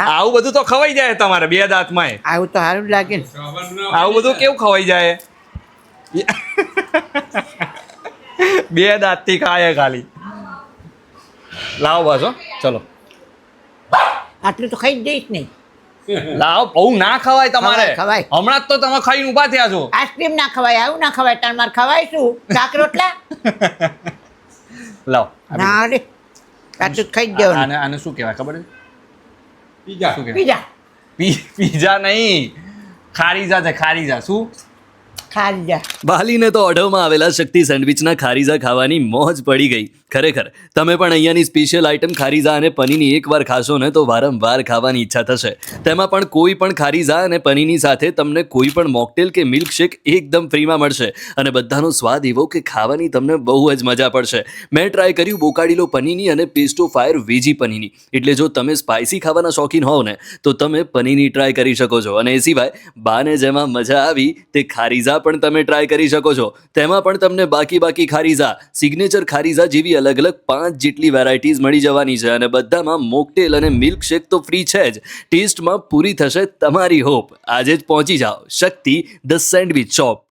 આવું બધું તો ખવાઈ જાય તમારે 2 દાંતમાં. આવું તો સારું લાગે ને. આવું બધું કેવું ખવાઈ જાય? 2 દાંતથી ખાય ખાલી. લાવો બસ હો, ચલો આટલું તો ખાઈ જ જઈશ નહીં. લાવો. બહુ ના ખવાય તમારે. ખવાય. હમણાં જ તો તમે ખાઈને ઊભા થયા છો. આઈસ્ક્રીમ ના ખવાય, આવું ના ખવાય. તાર માર ખવાય શું? શાક રોટલા લાવો. ના રે, આટલું જ ખાઈ જ જવાનું. આને શું કહેવાય ખબર છે? પીઝા. શું કહેવાય? પીઝા પીઝા નહીં, ખારીઝા છે. ખારીઝા શું? ખાઈ જા. બાલીને તો ઓઢવમાં આવેલા શક્તિ સેન્ડવિચના ખારીઝા ખાવાની મોજ પડી ગઈ. ખરેખર તમે પણ અહીંયાની સ્પેશિયલ આઇટમ ખારીઝા અને પનીરની એકવાર ખાશો ને તો વારંવાર ખાવાની ઈચ્છા થશે. તેમાં પણ કોઈ પણ ખારીઝા અને પનીરની સાથે તમને કોઈ પણ મોકટેલ કે મિલ્કશેક એકદમ ફ્રીમાં મળશે અને બધાનો સ્વાદ એવો કે ખાવાની તમને બહુ જ મજા પડશે. મેં ટ્રાય કર્યું બોકાડીલો પનીરની અને પેસ્ટો ફાયર વેજી પનીરની. એટલે જો તમે સ્પાઇસી ખાવાના શોખીન હોવ ને તો તમે પનીરની ટ્રાય કરી શકો છો. અને એ સિવાય બાને જેમાં મજા આવી તે ખારીઝા પણ તમે ટ્રાય કરી શકો છો. તેમાં પણ તમને બાકી ખારીઝા, સિગ્નેચર ખારીઝા જેવી અલગ અલગ 5 જેટલી વેરાયટીઝ મળી જવાની છે અને બધામાં મોકટેલ અને મિલ્કશેક તો ફ્રી છે જ. ટેસ્ટમાં પૂરી થશે તમારી હોપ. આજે જ પહોંચી જાઓ શક્તિ ધ સેન્ડવિચ શોપ.